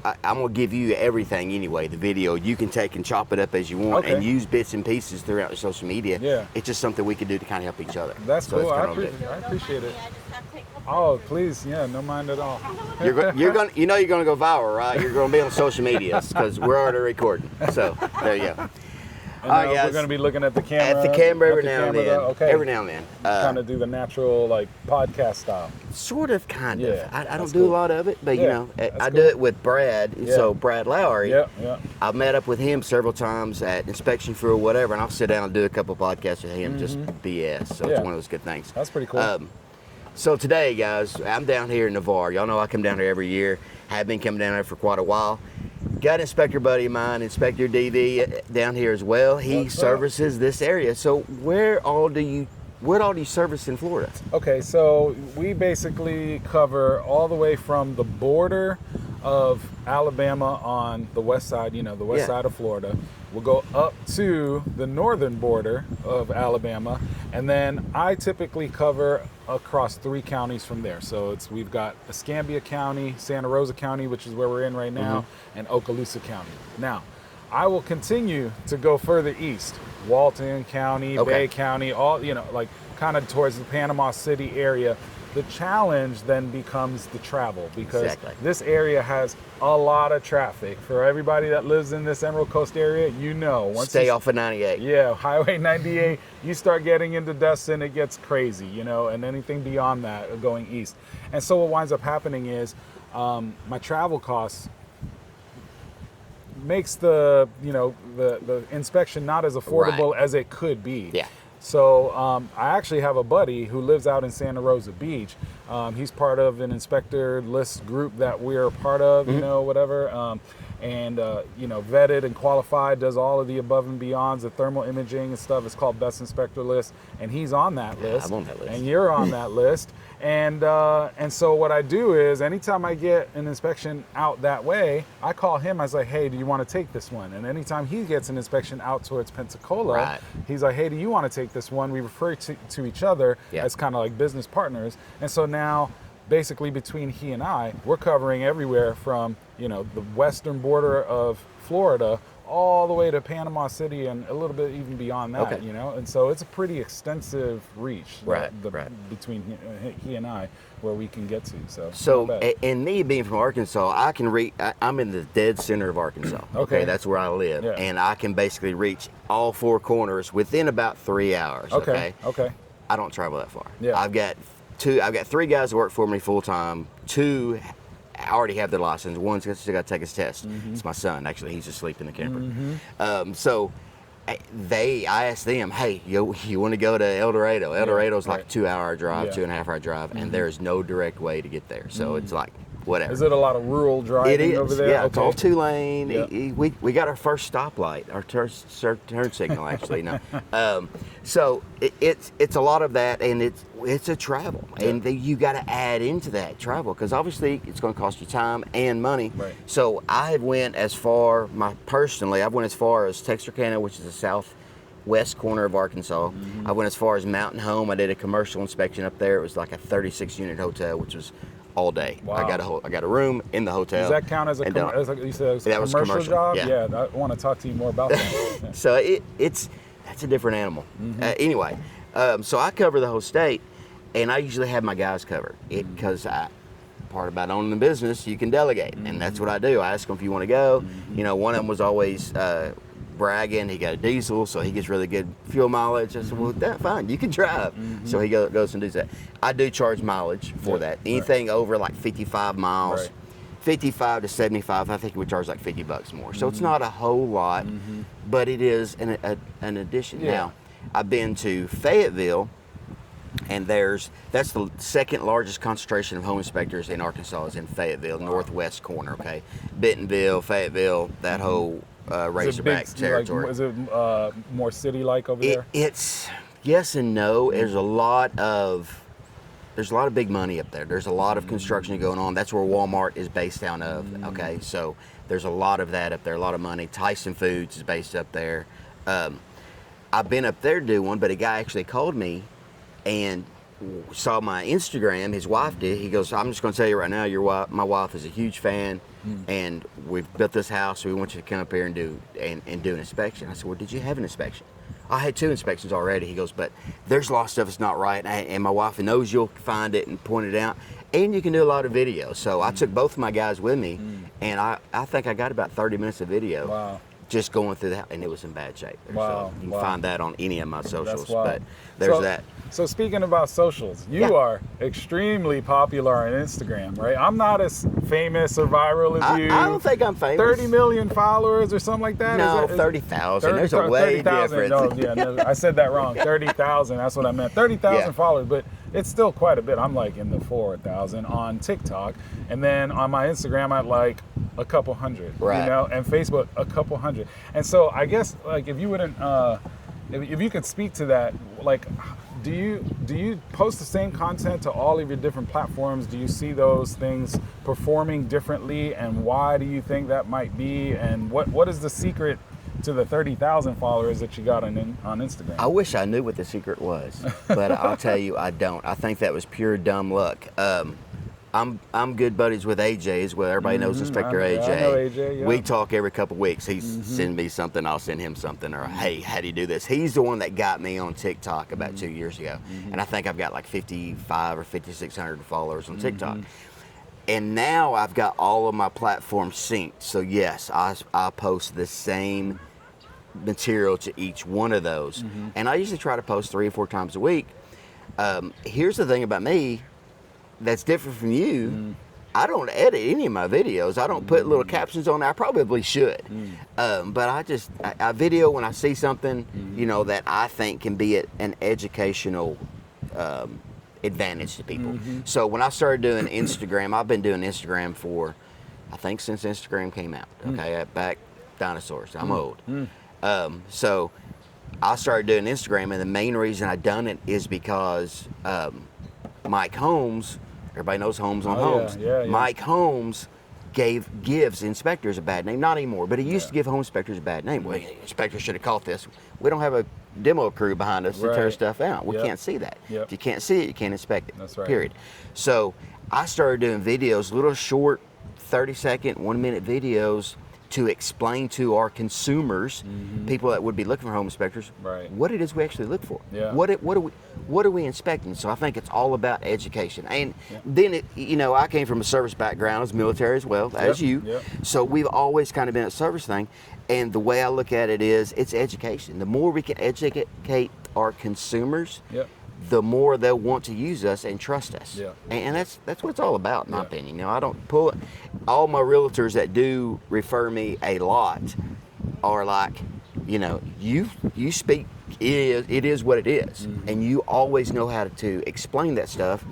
I'm going to give you everything anyway, the video. You can take and chop it up as you want and use bits and pieces throughout the social media. Yeah. It's just something we can do to kind of help each other. That's so cool. I appreciate it. Oh, please. Yeah, no mind at all. You're going to go viral, right? You're going to be on social media because we're already recording. So there you go. And we're going to be looking at the camera. At the camera every now and then. Okay. Every now and then. Kind of do the natural, like, podcast style. Sort of, kind of. Yeah, I don't do a lot of it, but, I do it with Brad. Yeah. So Brad Lowry, Yeah. I've met up with him several times at inspection for whatever, and I'll sit down and do a couple podcasts with him, just BS. So it's one of those good things. That's pretty cool. So today, guys, I'm down here in Navarre. Y'all know I come down here every year. Have been coming down here for quite a while. Got an inspector buddy of mine, Inspector DD, down here as well. He services this area. So what all do you service in Florida? Okay, so we basically cover all the way from the border of Alabama on the west side, the west side of Florida. We'll go up to the northern border of Alabama, and then I typically cover across 3 counties from there. So we've got Escambia County, Santa Rosa County, which is where we're in right now, and Okaloosa County. Now, I will continue to go further east, Walton County, Bay County, all, like kind of towards the Panama City area. The challenge then becomes the travel, because this area has a lot of traffic. For everybody that lives in this Emerald Coast area, once stay off of 98. Yeah, Highway 98, you start getting into Destin, it gets crazy, and anything beyond that going east. And so what winds up happening is my travel costs makes the inspection not as affordable as it could be. Yeah. So I actually have a buddy who lives out in Santa Rosa Beach. He's part of an inspector list group that we're a part of, whatever. Vetted and qualified, does all of the above and beyonds, the thermal imaging and stuff. It's called Best Inspector List, and he's on that list. I'm on that list. And you're on that list. And so what I do is, anytime I get an inspection out that way, I call him. I was like, hey, do you want to take this one? And anytime he gets an inspection out towards Pensacola, he's like, hey, do you want to take this one? We refer to each other as kind of like business partners. And so now, basically between he and I, we're covering everywhere from, the western border of Florida all the way to Panama City and a little bit even beyond that, and so it's a pretty extensive reach between he and I where we can get to. So and me being from Arkansas, I can reach. I'm in the dead center of Arkansas. Okay, that's where I live, and I can basically reach all 4 corners within about 3 hours. Okay. I don't travel that far. Yeah. I've got 3 guys that work for me full time. 2 already have their license. One's still got to take his test. It's my son, actually. He's asleep in the camper. So I asked them, hey, you want to go to El Dorado? El Dorado's like a 2-hour drive, 2.5-hour drive, and there's no direct way to get there. So it's like, whatever. Is it a lot of rural driving over there? Yeah, it's all 2-lane. We got our first stoplight, our turn signal, actually. So it's a lot of that, and it's a travel, and you got to add into that travel, because obviously it's going to cost you time and money. Right. So I went as far, I went as far as Texarkana, which is the southwest corner of Arkansas. I went as far as Mountain Home. I did a commercial inspection up there. It was like a 36-unit hotel, which was all day. Wow. I got a room in the hotel. Does that count as a commercial job? Yeah, I want to talk to you more about that. Yeah. So that's a different animal. Anyway, so I cover the whole state, and I usually have my guys covered because part about owning the business, you can delegate, and that's what I do. I ask them if you want to go. One of them was always bragging. He got a diesel, so he gets really good fuel mileage. I said, well, that's fine. You can drive. So he goes and does that. I do charge mileage for that. Anything over like 55 miles, 55 to 75, I think we charge like $50 more. So it's not a whole lot, but it is an addition. Now, I've been to Fayetteville, and that's the second largest concentration of home inspectors in Arkansas is in Fayetteville, northwest corner. Okay, Bentonville, Fayetteville, that whole Razorback territory. Is it more city-like over there? It's yes and no. There's a lot of big money up there. There's a lot of construction going on. That's where Walmart is based out of. Okay, so there's a lot of that up there. A lot of money. Tyson Foods is based up there. I've been up there to do one, but a guy actually called me and saw my Instagram. His wife did. He goes, I'm just going to tell you right now, my wife is a huge fan. and we've built this house, so we want you to come up here and do an inspection. I said, well, did you have an inspection? I had 2 inspections already. He goes, but there's a lot of stuff that's not right, and my wife knows you'll find it and point it out, and you can do a lot of video. So I took both of my guys with me, and I think I got about 30 minutes of video. Wow. Just going through that, and it was in bad shape. Wow. So you can find that on any of my socials, wild. but there's that. So speaking about socials, you are extremely popular on Instagram, right? I'm not as famous or viral as you. I don't think I'm famous. 30 million followers or something like that? No, 30,000. There's a way 30,000. difference. No, I said that wrong. 30,000, that's what I meant. 30,000 followers, but it's still quite a bit. I'm like in the 4,000 on TikTok, and then on my Instagram, I like a couple hundred, right. You know, and Facebook, a couple hundred. And so I guess, like, if you wouldn't, if you could speak to that, like, do you post the same content to all of your different platforms? Do you see those things performing differently, and why do you think that might be? And what is the secret to the 30,000 followers that you got on Instagram? I wish I knew what the secret was, but I'll tell you, I don't. I think that was pure dumb luck. I'm good buddies with AJ as well. Everybody knows Inspector AJ. I know AJ, yeah. We talk every couple of weeks. He's sending me something, I'll send him something, or hey, how do you do this? He's the one that got me on TikTok about 2 years ago, and I think I've got like 55 or 5,600 followers on TikTok. And now I've got all of my platforms synced. So yes, I post the same material to each one of those, and I usually try to post 3 or 4 times a week. Here's the thing about me that's different from you. I don't edit any of my videos. I don't put little captions on there. I probably should, but I video when I see something, you know, that I think can be an educational advantage to people. So when I started doing Instagram, I've been doing Instagram for, I think, since Instagram came out. Okay, back dinosaurs. I'm old. So I started doing Instagram, and the main reason I done it is because Mike Holmes, everybody knows Holmes on Homes. Yeah. Mike Holmes gives inspectors a bad name. Not anymore, but he used to give home inspectors a bad name. Well, inspectors should have caught this. We don't have a demo crew behind us to tear stuff out. We can't see that. If you can't see it, you can't inspect it. That's right. Period. So I started doing videos, little short 30-second, 1-minute videos to explain to our consumers, people that would be looking for home inspectors, what it is we actually look for. What are we inspecting? So I think it's all about education. And then, you know, I came from a service background, as military as well, as you. So we've always kind of been a service thing. And the way I look at it is, it's education. The more we can educate our consumers, the more they'll want to use us and trust us. And that's what it's all about, in my opinion. You know, I don't pull it. All my realtors that do refer me a lot are like, you know, you speak, it is what it is. And you always know how to explain that stuff.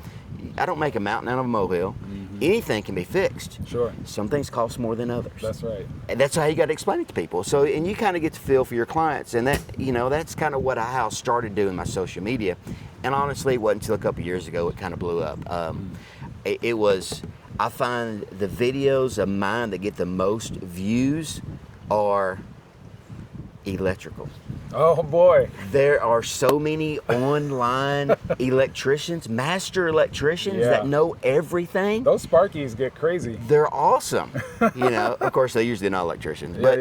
I don't make a mountain out of a molehill. Anything can be fixed. Sure. Some things cost more than others. That's right. And that's how you got to explain it to people. So, and you kind of get to feel for your clients, and that, you know, that's kind of how I started doing my social media. And honestly, it wasn't until a couple years ago it kind of blew up. It was, I find the videos of mine that get the most views are electrical. Oh boy. There are so many online electricians, master electricians that know everything. Those Sparkies get crazy. They're awesome. You know, of course they're usually not electricians, but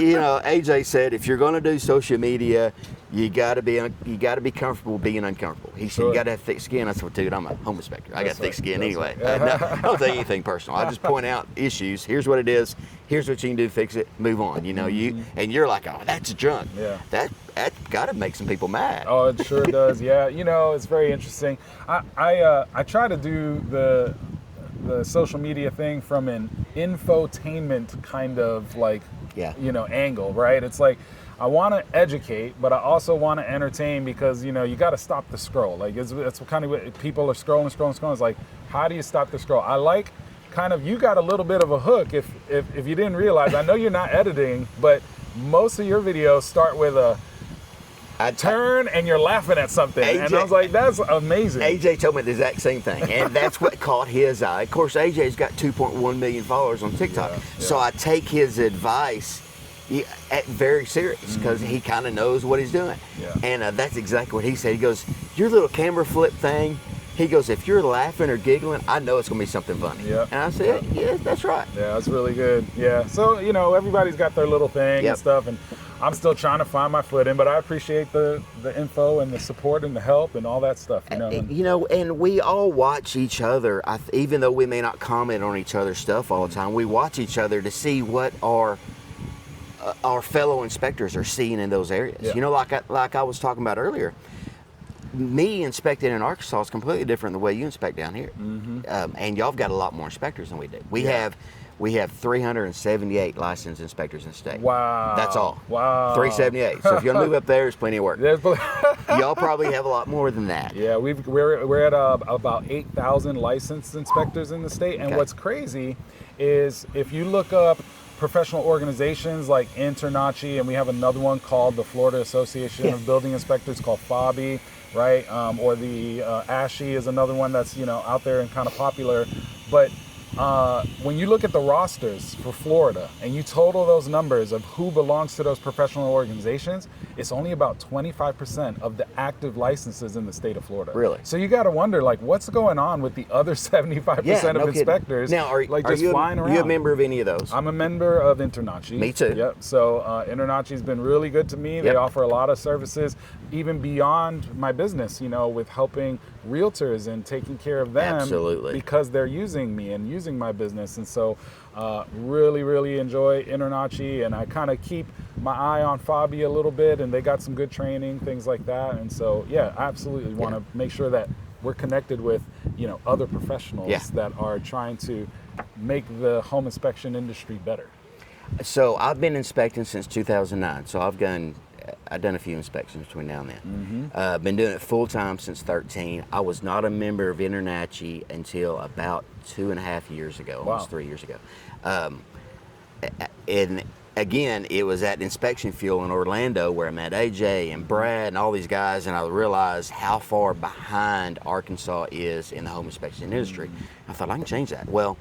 you know, AJ said if you're going to do social media, you got to be comfortable being uncomfortable. He said you got to have thick skin. I said, well, dude, I'm a home inspector. I got thick skin anyway. I don't think anything personal. I just point out issues. Here's what it is. Here's what you can do to fix it. Move on. You know, and you're like, oh, that's junk. That got to make some people mad. Oh, it sure does. Yeah, you know, it's very interesting. I try to do the social media thing from an infotainment kind of like you know, angle, right? It's like, I want to educate, but I also want to entertain, because, you know, you got to stop the scroll. Like, it's kind of what people are scrolling. It's like, how do you stop the scroll? I like kind of, you got a little bit of a hook if you didn't realize. I know you're not editing, but most of your videos start with a turn and you're laughing at something. AJ, and I was like, that's amazing. AJ told me the exact same thing, and that's what caught his eye. Of course, AJ's got 2.1 million followers on TikTok, so I take his advice very serious, because he kind of knows what he's doing. And that's exactly what he said. He goes, your little camera flip thing, He goes, if you're laughing or giggling, I know it's going to be something funny. Yep. And I said, yeah, that's right. Yeah, that's really good. Yeah. So, you know, everybody's got their little thing Yep. and stuff, and I'm still trying to find my footing, but I appreciate the info and the support and the help and all that stuff, you know. You know, and we all watch each other. Even though we may not comment on each other's stuff all the time, we watch each other to see what our fellow inspectors are seeing in those areas. Yeah. You know, like I was talking about earlier, me inspecting in Arkansas is completely different than the way you inspect down here. And y'all have got a lot more inspectors than we do. We have 378 licensed inspectors in the state. Wow. That's all. Wow. 378. So if you'll move up there, there's plenty of work. There's- Y'all probably have a lot more than that. Yeah, we're at about 8,000 licensed inspectors in the state. And Okay. what's crazy is if you look up professional organizations like Internachi, and we have another one called the Florida Association of Building Inspectors called FOBI, right? Or the ASHI is another one that's, you know, out there and kind of popular. But when you look at the rosters for Florida and you total those numbers of who belongs to those professional organizations, it's only about 25% of the active licenses in the state of Florida. Really? So you got to wonder, like, what's going on with the other 75% Yeah, no of kidding. inspectors? Now, are just you flying around? you a member of any of those? I'm a member of Internachi. Me too. Yep. So Internachi's been really good to me. They Yep. offer a lot of services, even beyond my business, you know, with helping realtors and taking care of them. Absolutely. Because they're using me and using my business. And so really, really enjoy Internachi. And I kind of keep my eye on FOBI a little bit. And they got some good training, things like that. And so, yeah, absolutely want to make sure that we're connected with, you know, other professionals that are trying to make the home inspection industry better. So I've been inspecting since 2009. So I've done a few inspections between now and then. Been doing it full time since 13. I was not a member of Internachi until about 2.5 years ago, almost 3 years ago. And again, it was at Inspection Fuel in Orlando where I met AJ and Brad and all these guys, and I realized how far behind Arkansas is in the home inspection industry. I thought I can change that. Well,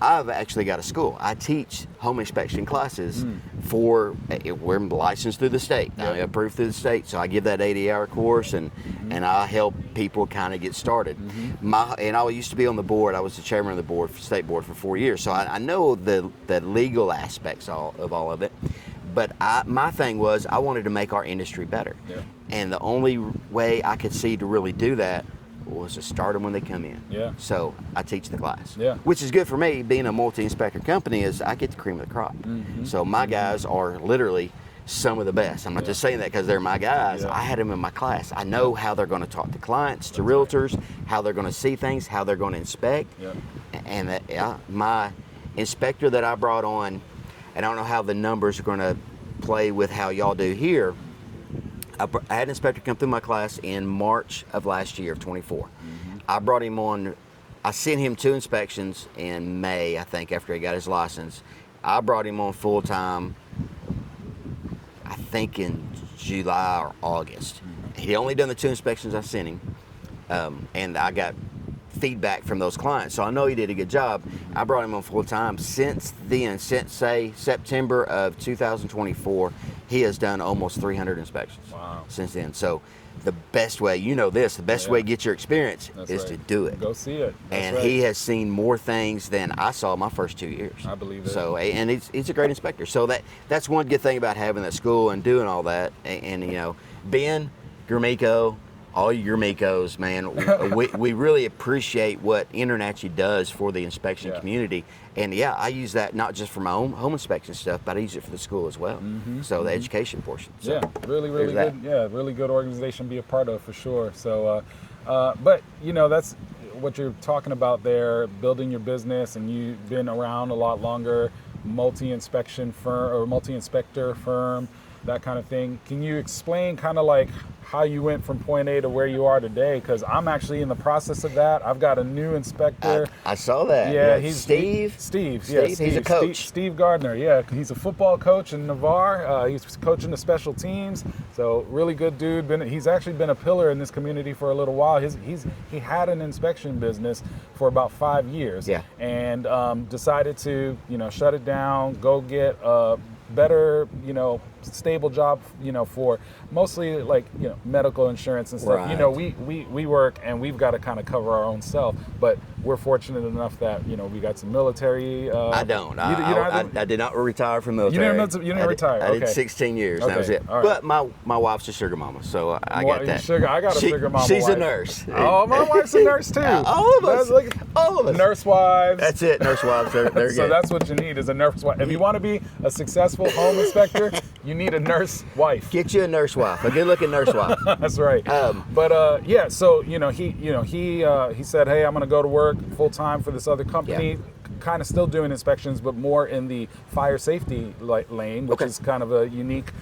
I've actually got a school. I teach home inspection classes for, we're licensed through the state. I'm approved through the state. So I give that 80-hour course and I help people kind of get started. And I used to be on the board. I was the chairman of the board, state board for 4 years. So I know the legal aspects of all of it. But my thing was I wanted to make our industry better. And the only way I could see to really do that was to start them when they come in. So I teach the class. Which is good for me, being a multi-inspector company, is I get the cream of the crop. So my guys are literally some of the best. I'm not just saying that because they're my guys. I had them in my class. I know how they're going to talk to clients, to realtors, how they're going to see things, how they're going to inspect. And my inspector that I brought on, and I don't know how the numbers are going to play with how y'all do here, I had an inspector come through my class in March of last year, of 24. I brought him on, I sent him 2 inspections in May, I think, after he got his license. I brought him on full time, I think in July or August. He only done the 2 inspections I sent him, and I got feedback from those clients. So I know he did a good job. I brought him on full time. Since then, since say September of 2024, he has done almost 300 inspections since then. So the best way, you know this, the best way to get your experience is to do it. Go see it. And he has seen more things than I saw my first 2 years. I believe it. So, and he's a great inspector. So that's one good thing about having that school and doing all that. And you know, Ben, Gromiko, all your Mikos, man, we really appreciate what Internachi does for the inspection community. And I use that not just for my own home inspection stuff, but I use it for the school as well. So the education portion. So really good. Yeah, really good organization to be a part of for sure. So, but you know, that's what you're talking about there, building your business, and you've been around a lot longer, multi-inspection firm or multi-inspector firm, that kind of thing. Can you explain kind of like how you went from point A to where you are today? Because I'm actually in the process of that. I've got a new inspector. I saw that. Yeah, he's Steve. He's a coach. Steve Gardner. Yeah, he's a football coach in Navarre. He's coaching the special teams. So really good dude. He's actually been a pillar in this community for a little while. He had an inspection business for about 5 years. And decided to shut it down, go get a better, stable job, for mostly like, medical insurance and stuff. Right. We work and we've got to kind of cover our own self, but we're fortunate enough that, we got some military. I don't. I did not retire from military. You didn't retire. I did 16 years. Okay. That was it. All right. But my wife's a sugar mama, so I got that. I got a sugar mama. She's wife. a nurse. Oh, my wife's a nurse too. All of us. All of us. Nurse wives. That's it. Nurse wives. They're So good. that's what you need is a nurse wife. If you want to be a successful home inspector, you need a nurse wife. Get you a nurse wife, a good-looking nurse wife. That's right. But so he said, hey, I'm going to go to work full time for this other company. Yeah. Kind of still doing inspections, but more in the fire safety lane, which is kind of a unique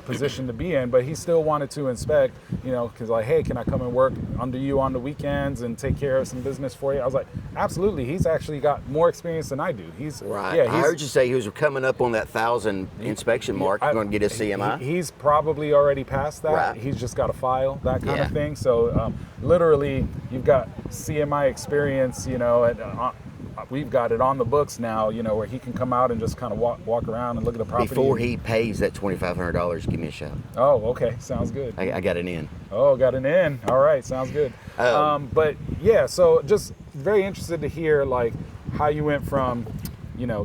position to be in. But he still wanted to inspect, because like, hey, can I come and work under you on the weekends and take care of some business for you? I was like, absolutely. He's actually got more experience than I do. He's right. Yeah, I heard you say he was coming up on that 1,000 inspection mark. Going to get his CMI. He's probably already past that. Right. He's just got to file that kind of thing. So literally, you've got CMI experience, we've got it on the books now, where he can come out and just kind of walk around and look at the property. Before he pays that $2,500, give me a shout. Oh, okay. Sounds good. I got an in. Oh, got an in. All right. Sounds good. But yeah, so just very interested to hear like how you went from,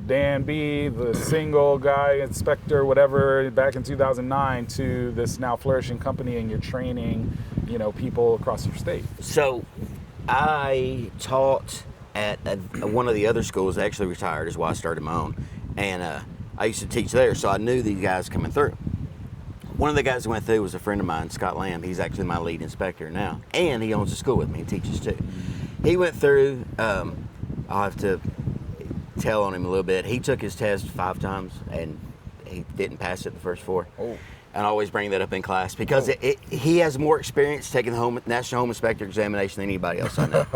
Dan B, the single guy, inspector, whatever, back in 2009 to this now flourishing company, and you're training, people across your state. So I taught at one of the other schools. Actually retired is why I started my own, and I used to teach there, so I knew these guys coming through. One of the guys who went through was a friend of mine, Scott Lamb. He's actually my lead inspector now, and he owns a school with me and teaches too. He went through, I'll have to tell on him a little bit. He took his test 5 times and he didn't pass it the first 4. Oh. And I always bring that up in class because he has more experience taking the National Home Inspector examination than anybody else I know.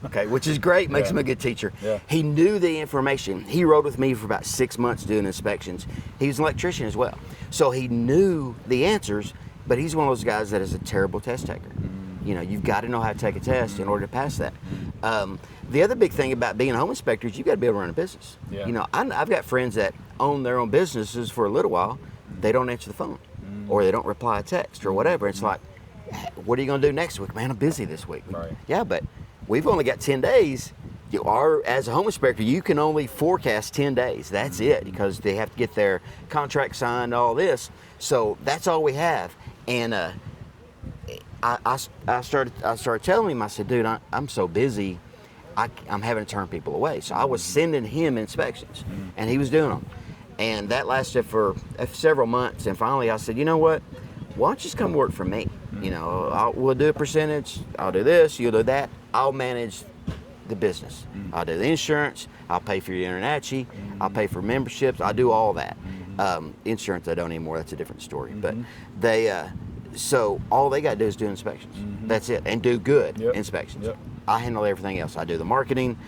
Okay, which is great, makes him a good teacher. Yeah. He knew the information. He rode with me for about 6 months doing inspections. He was an electrician as well. So he knew the answers, but he's one of those guys that is a terrible test taker. You've got to know how to take a test in order to pass that. The other big thing about being a home inspector is you got to be able to run a business. Yeah. I've got friends that own their own businesses for a little while. They don't answer the phone. Or they don't reply a text or whatever. It's like, what are you going to do next week? Man, I'm busy this week. Right. Yeah, but we've only got 10 days. As a home inspector, you can only forecast 10 days. That's it, because they have to get their contract signed, all this. So that's all we have. And I started telling him, I said, dude, I'm so busy, I'm having to turn people away. So I was sending him inspections, and he was doing them. And that lasted for several months. And finally I said, you know what? Why don't you just come work for me? We'll do a percentage. I'll do this, you'll do that. I'll manage the business. I'll do the insurance. I'll pay for your InterNACHI. I'll pay for memberships. I'll do all that. Insurance I don't anymore. That's a different story. But so all they got to do is do inspections. That's it. And do good inspections. Yep. I handle everything else. I do the marketing.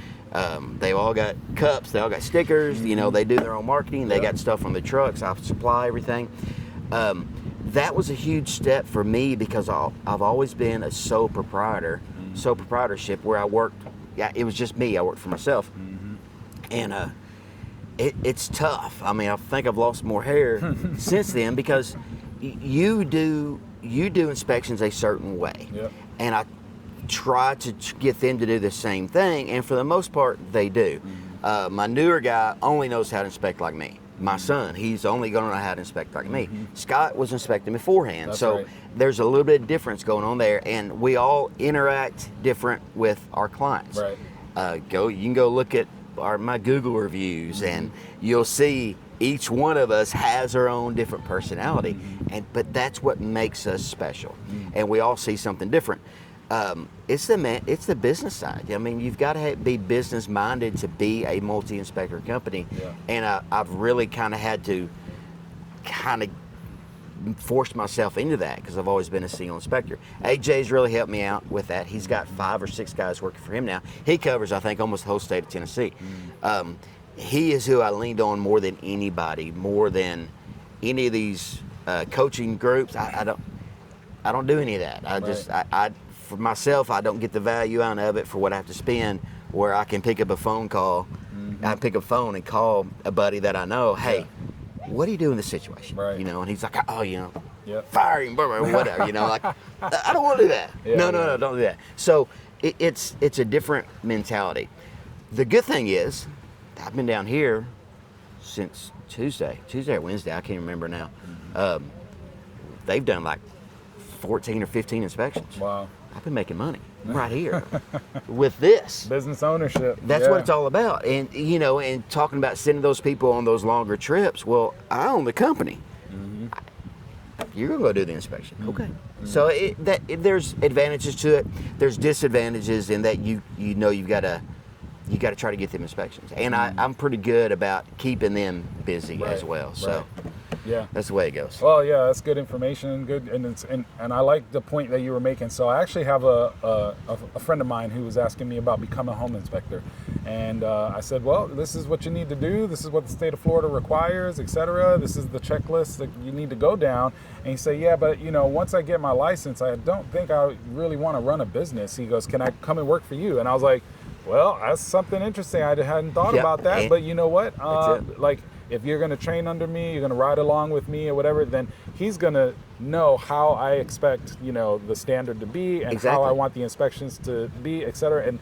They all got cups, they all got stickers, they do their own marketing, they got stuff on the trucks, I supply everything. That was a huge step for me because I've always been a sole proprietorship where I worked, it was just me, I worked for myself. And it's tough. I mean, I think I've lost more hair since then because you do inspections a certain way. And I try to get them to do the same thing, and for the most part they do. My newer guy only knows how to inspect like me. My son, he's only going to know how to inspect like me. Scott was inspecting beforehand. That's so right. There's a little bit of difference going on there, and we all interact different with our clients. Right. You can go look at my Google reviews and you'll see each one of us has our own different personality, but that's what makes us special, and we all see something different. It's the business side. I mean, you've got to be business minded to be a multi-inspector company, and I've really kind of had to force myself into that because I've always been a single inspector. AJ's really helped me out with that. He's got 5 or 6 guys working for him now. He covers, I think, almost the whole state of Tennessee. He is who I leaned on more than anybody, more than any of these coaching groups. I don't do any of that. I for myself, I don't get the value out of it for what I have to spend, where I can pick up a phone call. I pick up a phone and call a buddy that I know, hey, what do you do in this situation? Right. You know, and he's like, oh, you know, Yep. fire him, or whatever. You know, like, I don't want to do that. Yeah, No, don't do that. So it's a different mentality. The good thing is, I've been down here since Tuesday or Wednesday, I can't remember now. They've done like 14 or 15 inspections. Wow. I've been making money right here with this. Business ownership. That's what it's all about. And, you know, and talking about sending those people on those longer trips, well, I own the company. You're going to go do the inspection. Okay. So there's advantages to it. There's disadvantages in that you know you've got to try to get them inspections. And I'm pretty good about keeping them busy as well. So yeah, that's the way it goes. Well, yeah, that's good information. Good, and I like the point that you were making. So I actually have a friend of mine who was asking me about becoming a home inspector, and I said, well, this is what you need to do. This is what the state of Florida requires, etc. This is the checklist that you need to go down. And he said, yeah, but you know, once I get my license, I don't think I really want to run a business. He goes, can I come and work for you? And I was like, well, that's something interesting. I hadn't thought about that, but you know what? Like, if you're going to train under me, you're going to ride along with me or whatever, then he's going to know how I expect, you know, the standard to be and how I want the inspections to be, et cetera, and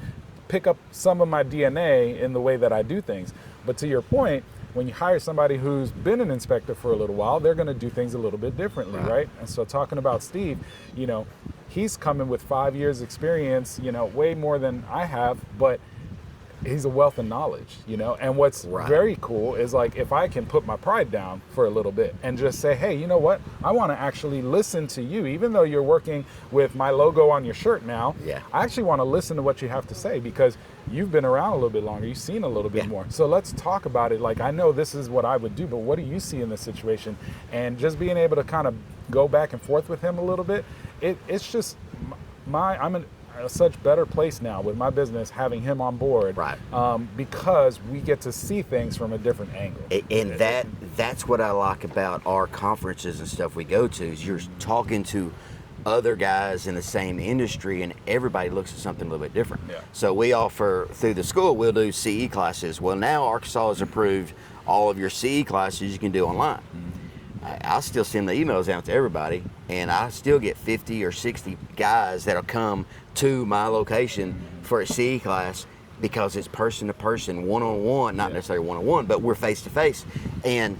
pick up some of my DNA in the way that I do things. But to your point, when you hire somebody who's been an inspector for a little while, they're going to do things a little bit differently, right? And so talking about Steve, you know, he's coming with 5 years experience, you know, way more than I have, but he's a wealth of knowledge, you know. And what's very cool is, like, if I can put my pride down for a little bit and just say, hey, you know what, I want to actually listen to you, even though you're working with my logo on your shirt now. I actually want to listen to what you have to say, because you've been around a little bit longer, you've seen a little bit more. So let's talk about it. Like, I know this is what I would do, but what do you see in this situation? And just being able to kind of go back and forth with him a little bit, it's just I'm in a such better place now with my business having him on board, because we get to see things from a different angle. And that's what I like about our conferences and stuff we go to, is you're talking to other guys in the same industry, and everybody looks at something a little bit different. So we offer, through the school, we'll do CE classes. Well, now Arkansas has approved all of your CE classes you can do online. I'll still send the emails out to everybody, and I still get 50 or 60 guys that'll come to my location for a CE class, because it's person to person, one-on-one, not necessarily one-on-one, but we're face to face. And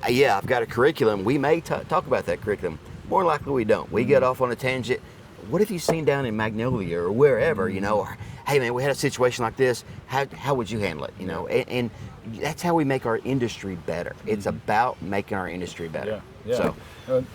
yeah, I've got a curriculum. We may talk about that curriculum. More likely we don't. We get off on a tangent. What have you seen down in Magnolia or wherever, you know, or, hey man, we had a situation like this. How would you handle it? You know, and that's how we make our industry better. It's about making our industry better. So.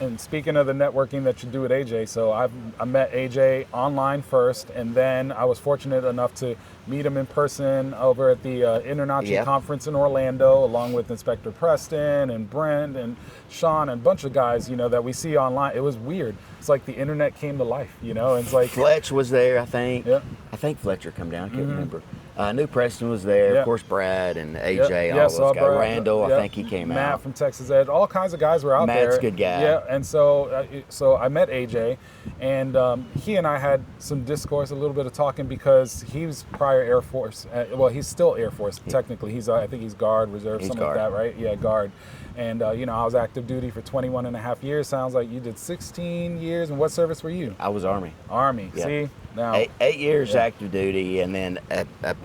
And speaking of the networking that you do with AJ, so I met AJ online first, and then I was fortunate enough to meet him in person over at the InterNACHI conference in Orlando, along with Inspector Preston and Brent and Sean and a bunch of guys, you know, that we see online. It was weird. It's like the internet came to life, you know. It's like Fletch was there, I think. I think Fletcher come down. I can't remember. I knew Preston was there. Of course, Brad and AJ, all those guys. Brad, Randall, I think he came out. Matt from Texas Edge. All kinds of guys were out there. Matt's a good guy. Yeah, and so I met AJ, and he and I had some discourse, a little bit of talking, because he was prior Air Force. Well, he's still Air Force technically. He's I think he's Guard, Reserve, something like that, right? Yeah, Guard. And you know, I was active duty for 21 and a half years. Sounds like you did 16 years. And what service were you? I was Army. Army. See, now 8 years active duty, and then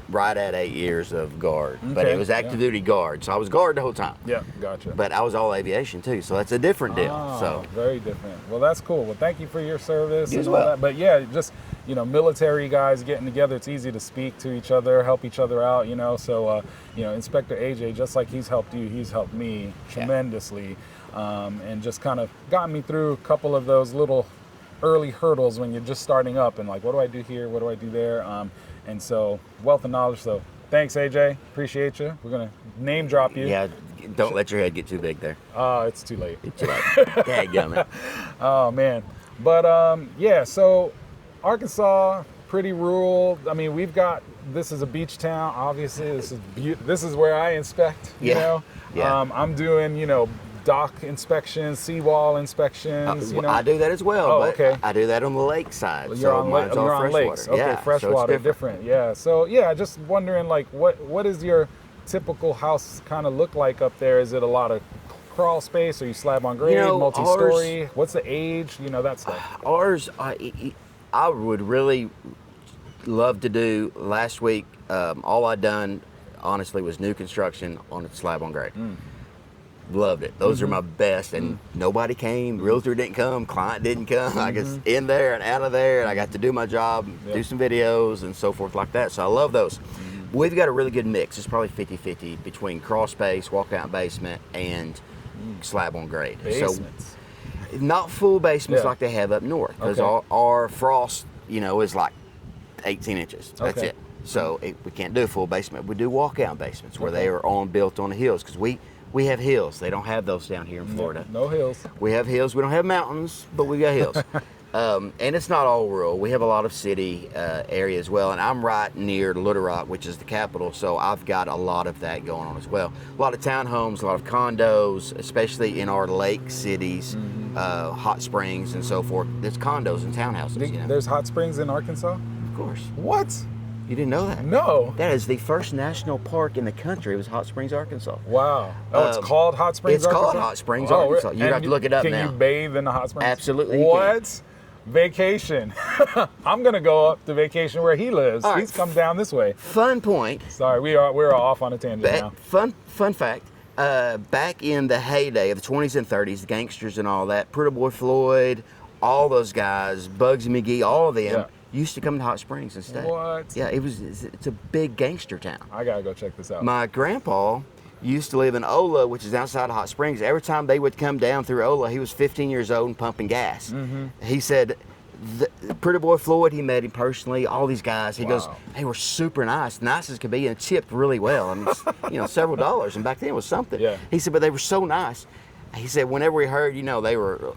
right at 8 years of Guard. But it was active duty Guard, so I was Guard the whole time. Yeah, gotcha. But I was all aviation too, so that's a different deal. So very different. Well, that's cool. Well, thank you for your service. You as well. That. But yeah, just, you know, military guys getting together, it's easy to speak to each other, help each other out, you know. So, you know, Inspector AJ, just like he's helped you, he's helped me tremendously, and just kind of got me through a couple of those little early hurdles when you're just starting up and like, what do I do here? What do I do there? And so, wealth of knowledge. So, thanks, AJ. Appreciate you. We're going to name drop you. Yeah, don't let your head get too big there. It's too late. It's too late. Dadgummit. Oh, man. But, yeah, so Arkansas, pretty rural. I mean, this is a beach town, obviously. This is where I inspect, you know. I'm doing, you know, dock inspections, seawall inspections. You know? I do that as well. Oh, but okay. I do that on the lake side. You're so on, mine's all you're on freshwater. lakes. Okay, freshwater, so different. Yeah. So yeah, just wondering, like, what is your typical house kind of look like up there? Is it a lot of crawl space? Are you slab on grade, multi-story? What's the age? That stuff. Ours, I would really love to do. Last week, all I'd done, honestly, was new construction on a slab on grade. Loved it. Those are my best, and nobody came. Realtor didn't come. Client didn't come. I was in there and out of there, and I got to do my job, do some videos and so forth like that. So I love those. We've got a really good mix. It's probably 50-50 between crawl space, walkout basement, and slab on grade. Basements. So not full basements like they have up north, because our frost, is like 18 inches. That's it. So we can't do a full basement. We do walkout basements where they are built on the hills, because we have hills. They don't have those down here in Florida. No hills. We have hills. We don't have mountains, but we got hills. And it's not all rural. We have a lot of city area as well. And I'm right near Little Rock, which is the capital. So I've got a lot of that going on as well. A lot of townhomes, a lot of condos, especially in our lake cities, hot springs and so forth. There's condos and townhouses. There's hot springs in Arkansas? Of course. What? You didn't know that? No. That is the first national park in the country. It was Hot Springs, Arkansas. Wow. Oh, it's called Hot Springs, It's Arkansas? called Hot Springs, Arkansas. You have to look it up now. Can you bathe in the hot springs? Absolutely. What? Vacation. I'm going to go up to vacation where he lives. All right. He's come down this way. Fun point. Sorry, we're off on a tangent now. Fun fact. Back in the heyday of the 20s and 30s, the gangsters and all that, Pretty Boy Floyd, all those guys, Bugsy McGee, all of them, used to come to Hot Springs and stay. What? Yeah, it's a big gangster town. I gotta go check this out. My grandpa used to live in Ola, which is outside of Hot Springs. Every time they would come down through Ola, he was 15 years old and pumping gas. He said, Pretty Boy Floyd, he met him personally, all these guys. He goes, they were super nice as could be, and tipped really well. I mean, several dollars, and back then it was something. Yeah. He said, but they were so nice. He said, whenever we heard, they were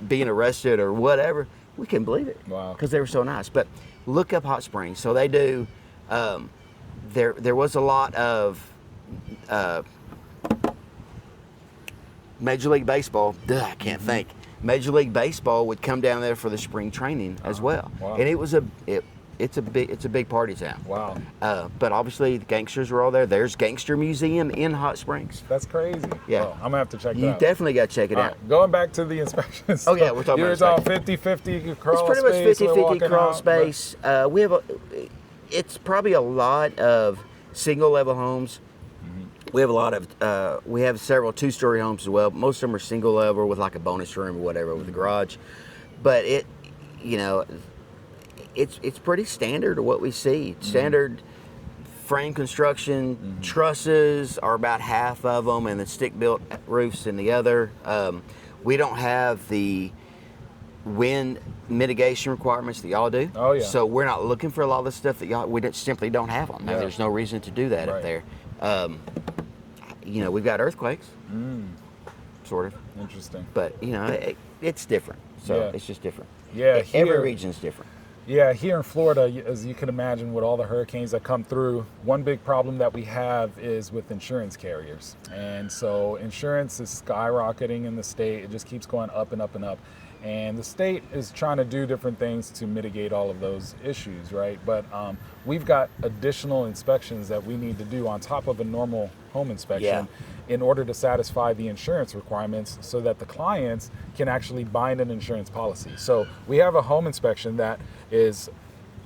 being arrested or whatever, we couldn't believe it. Wow. Because they were so nice. But look up Hot Springs. So they do, there was a lot of Major League Baseball. I can't think. Major League Baseball would come down there for the spring training as well. Wow. And it's a big party town. Wow. But obviously the gangsters were all there. There's Gangster Museum in Hot Springs. That's crazy. Yeah. Well, I'm going to have to check that You out. definitely got to check it out. Right, going back to the inspections. Oh, yeah, we're talking about You're talking 50-50 crawl It's pretty space. much 50-50 crawl space. We have it's probably a lot of single level homes. We have a lot of, we have several 2-story homes as well. Most of them are single level with like a bonus room or whatever with a garage. But it's pretty standard of what we see. Standard frame construction, trusses are about half of them, and the stick-built roofs in the other. We don't have the wind mitigation requirements that y'all do. Oh, yeah. So we're not looking for a lot of the stuff that we simply don't have them. Yeah. There's no reason to do that up there. We've got earthquakes, sort of. Interesting. But, it's different. So it's just different. Yeah. Every region's different. Yeah, here in Florida, as you can imagine, with all the hurricanes that come through, one big problem that we have is with insurance carriers. And so insurance is skyrocketing in the state. It just keeps going up and up and up. And the state is trying to do different things to mitigate all of those issues, right? But we've got additional inspections that we need to do on top of a normal home inspection in order to satisfy the insurance requirements so that the clients can actually bind an insurance policy. So we have a home inspection that is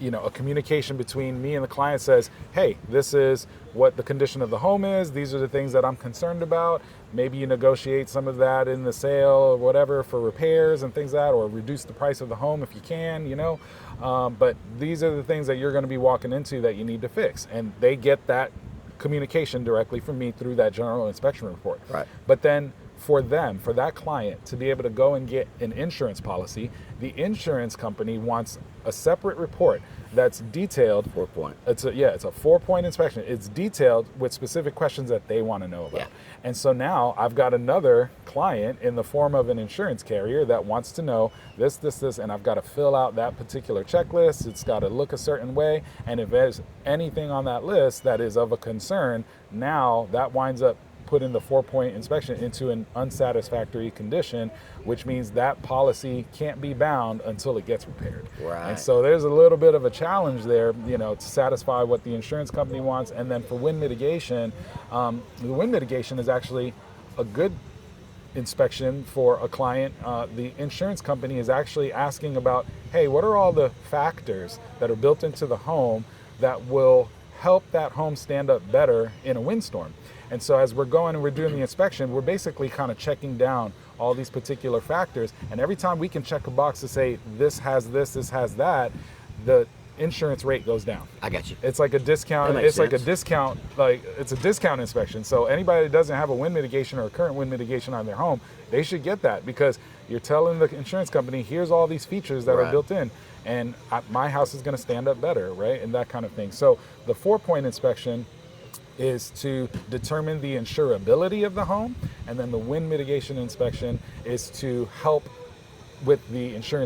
a communication between me and the client says, hey, this is what the condition of the home is. These are the things that I'm concerned about. Maybe you negotiate some of that in the sale or whatever for repairs and things like that, or reduce the price of the home if you can, But these are the things that you're going to be walking into that you need to fix. And they get that communication directly from me through that general inspection report. Right. But then for that client to be able to go and get an insurance policy, the insurance company wants a separate report that's detailed. 4-point. It's a 4-point inspection. It's detailed with specific questions that they want to know about. Yeah. And so now I've got another client in the form of an insurance carrier that wants to know this, and I've got to fill out that particular checklist. It's got to look a certain way. And if there's anything on that list that is of a concern, now that winds up putting the 4-point inspection into an unsatisfactory condition, which means that policy can't be bound until it gets repaired. Right. And so there's a little bit of a challenge there, to satisfy what the insurance company wants. And then for wind mitigation, the wind mitigation is actually a good inspection for a client, the insurance company is actually asking about, hey, what are all the factors that are built into the home that will help that home stand up better in a windstorm? And so as we're going and we're doing the inspection, we're basically kind of checking down all these particular factors. And every time we can check a box to say, this has that, the insurance rate goes down. I got you. It's like a discount. It's like a discount, it's a discount inspection. So anybody that doesn't have a wind mitigation or a current wind mitigation on their home, they should get that, because you're telling the insurance company, here's all these features that are built in, and my house is going to stand up better, right? And that kind of thing. So the 4-point inspection is to determine the insurability of the home, and then the wind mitigation inspection is to help with the insurance